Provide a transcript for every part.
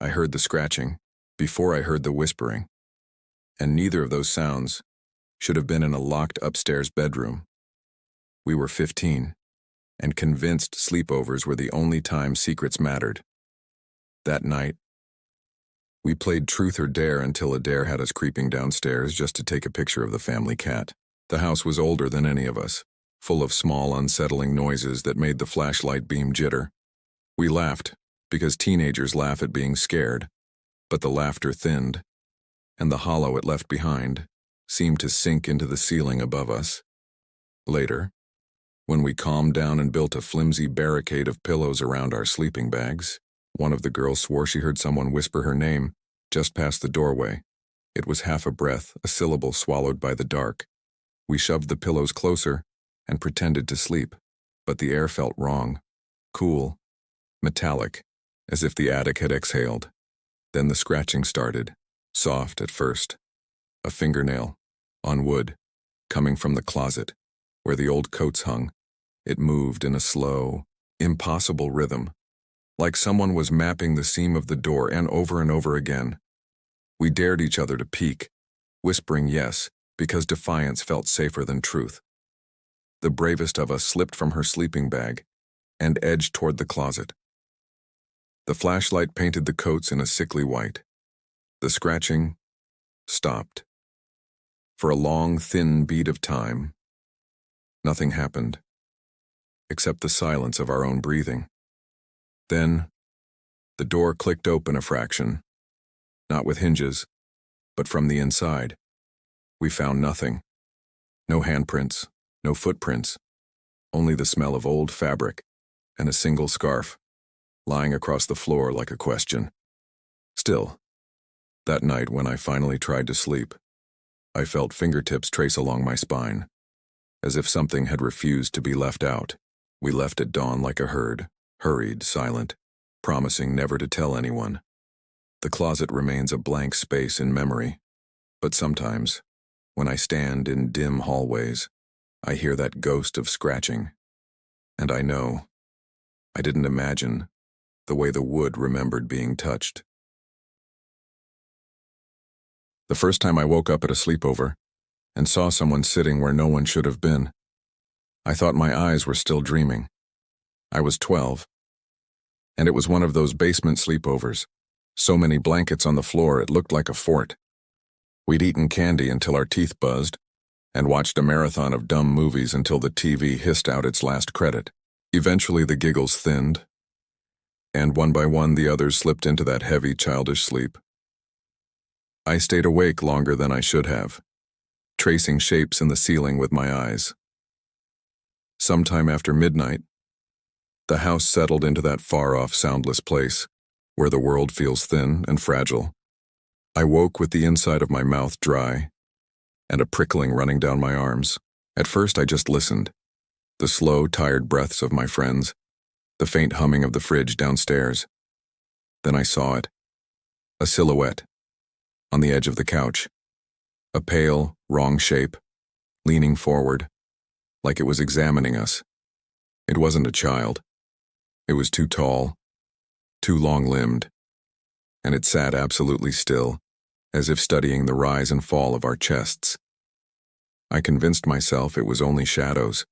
I heard the scratching before I heard the whispering, and neither of those sounds should have been in a locked upstairs bedroom. We were 15, and convinced sleepovers were the only time secrets mattered. That night, we played truth or dare until Adair had us creeping downstairs just to take a picture of the family cat. The house was older than any of us, full of small, unsettling noises that made the flashlight beam jitter. We laughed, because teenagers laugh at being scared, but the laughter thinned, and the hollow it left behind seemed to sink into the ceiling above us. Later, when we calmed down and built a flimsy barricade of pillows around our sleeping bags, one of the girls swore she heard someone whisper her name just past the doorway. It was half a breath, a syllable swallowed by the dark. We shoved the pillows closer and pretended to sleep, but the air felt wrong, cool, metallic, as if the attic had exhaled. Then the scratching started, soft at first. A fingernail, on wood, coming from the closet, where the old coats hung. It moved in a slow, impossible rhythm, like someone was mapping the seam of the door, and over again. We dared each other to peek, whispering yes, because defiance felt safer than truth. The bravest of us slipped from her sleeping bag and edged toward the closet. The flashlight painted the coats in a sickly white. The scratching stopped. For a long, thin beat of time, nothing happened, except the silence of our own breathing. Then, the door clicked open a fraction, not with hinges, but from the inside. We found nothing. No handprints, no footprints, only the smell of old fabric and a single scarf, lying across the floor like a question. Still, that night when I finally tried to sleep, I felt fingertips trace along my spine, as if something had refused to be left out. We left at dawn like a herd, hurried, silent, promising never to tell anyone. The closet remains a blank space in memory, but sometimes, when I stand in dim hallways, I hear that ghost of scratching, and I know I didn't imagine the way the wood remembered being touched. The first time I woke up at a sleepover and saw someone sitting where no one should have been, I thought my eyes were still dreaming. I was 12, and it was one of those basement sleepovers. So many blankets on the floor it looked like a fort. We'd eaten candy until our teeth buzzed, and watched a marathon of dumb movies until the TV hissed out its last credit. Eventually the giggles thinned, and one by one the others slipped into that heavy, childish sleep. I stayed awake longer than I should have, tracing shapes in the ceiling with my eyes. Sometime after midnight, the house settled into that far-off, soundless place, where the world feels thin and fragile. I woke with the inside of my mouth dry, and a prickling running down my arms. At first I just listened. The slow, tired breaths of my friends, the faint humming of the fridge downstairs. Then I saw it. A silhouette, on the edge of the couch. A pale, wrong shape, leaning forward, like it was examining us. It wasn't a child. It was too tall, too long-limbed, and it sat absolutely still, as if studying the rise and fall of our chests. I convinced myself it was only shadows,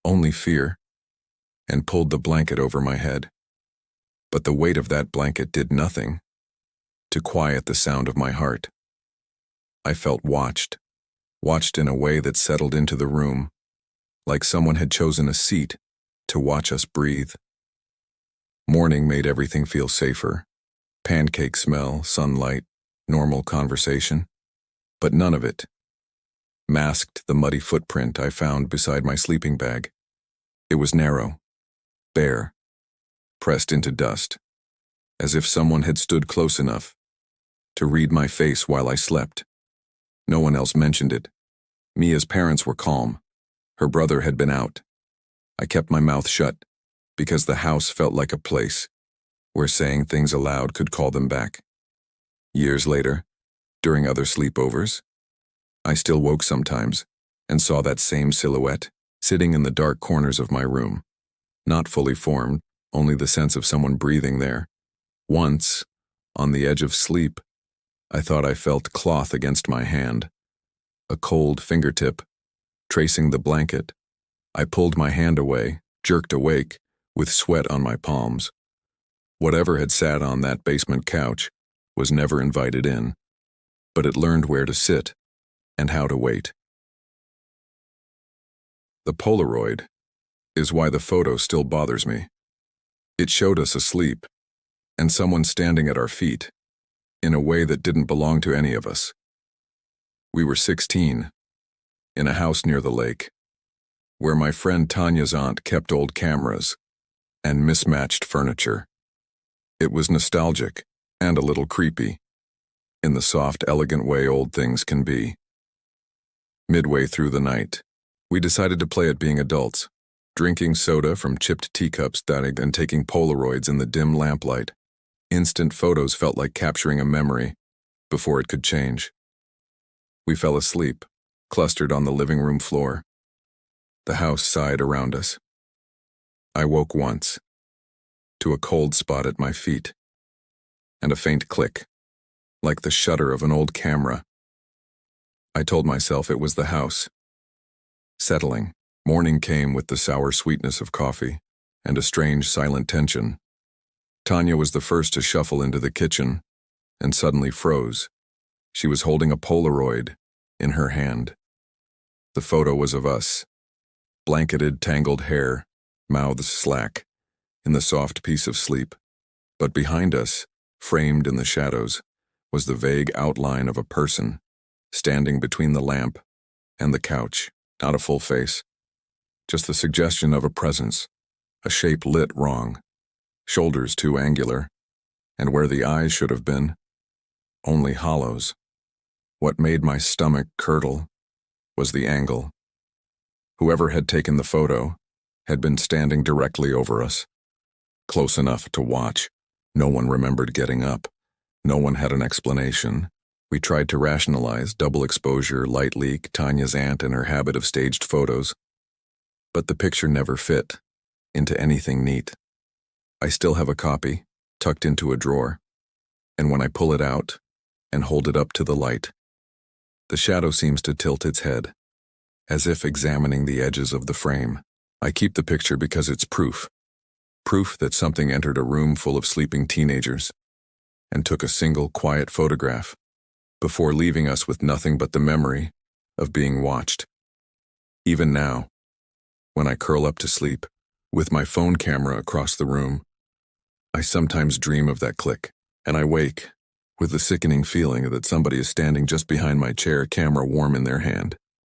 only fear, and pulled the blanket over my head. But the weight of that blanket did nothing to quiet the sound of my heart. I felt watched in a way that settled into the room, like someone had chosen a seat to watch us breathe. Morning made everything feel safer. Pancake smell, sunlight, normal conversation. But none of it masked the muddy footprint I found beside my sleeping bag. It was narrow, bare, pressed into dust, as if someone had stood close enough to read my face while I slept. No one else mentioned it. Mia's parents were calm. Her brother had been out. I kept my mouth shut, because the house felt like a place where saying things aloud could call them back. Years later, during other sleepovers, I still woke sometimes and saw that same silhouette sitting in the dark corners of my room. Not fully formed, only the sense of someone breathing there. Once, On the edge of sleep, I thought I felt cloth against my hand, a cold fingertip, tracing the blanket. I pulled my hand away, jerked awake, with sweat on my palms. Whatever had sat on that basement couch was never invited in, but it learned where to sit and how to wait. The Polaroid is why the photo still bothers me. It showed us asleep, and someone standing at our feet, in a way that didn't belong to any of us. We were 16, in a house near the lake, where my friend Tanya's aunt kept old cameras and mismatched furniture. It was nostalgic and a little creepy, in the soft, elegant way old things can be. Midway through the night, we decided to play at being adults, drinking soda from chipped teacups and taking Polaroids in the dim lamplight. Instant photos felt like capturing a memory before it could change. We fell asleep, clustered on the living room floor. The house sighed around us. I woke once, to a cold spot at my feet, and a faint click, like the shutter of an old camera. I told myself it was the house. Settling, morning came with the sour sweetness of coffee and a strange silent tension. Tanya was the first to shuffle into the kitchen and suddenly froze. She was holding a Polaroid in her hand. The photo was of us, blanketed, tangled hair, mouths slack, in the soft peace of sleep. But behind us, framed in the shadows, was the vague outline of a person, standing between the lamp and the couch. Not a full face, just the suggestion of a presence, a shape lit wrong, shoulders too angular, and where the eyes should have been, only hollows. What made my stomach curdle was the angle. Whoever had taken the photo had been standing directly over us, close enough to watch. No one remembered getting up. No one had an explanation. We tried to rationalize double exposure, light leak, Tanya's aunt and her habit of staged photos. But the picture never fit into anything neat. I still have a copy, tucked into a drawer, and when I pull it out and hold it up to the light, the shadow seems to tilt its head, as if examining the edges of the frame. I keep the picture because it's proof that something entered a room full of sleeping teenagers and took a single quiet photograph before leaving us with nothing but the memory of being watched. Even now, when I curl up to sleep, with my phone camera across the room, I sometimes dream of that click, and I wake with the sickening feeling that somebody is standing just behind my chair, camera warm in their hand.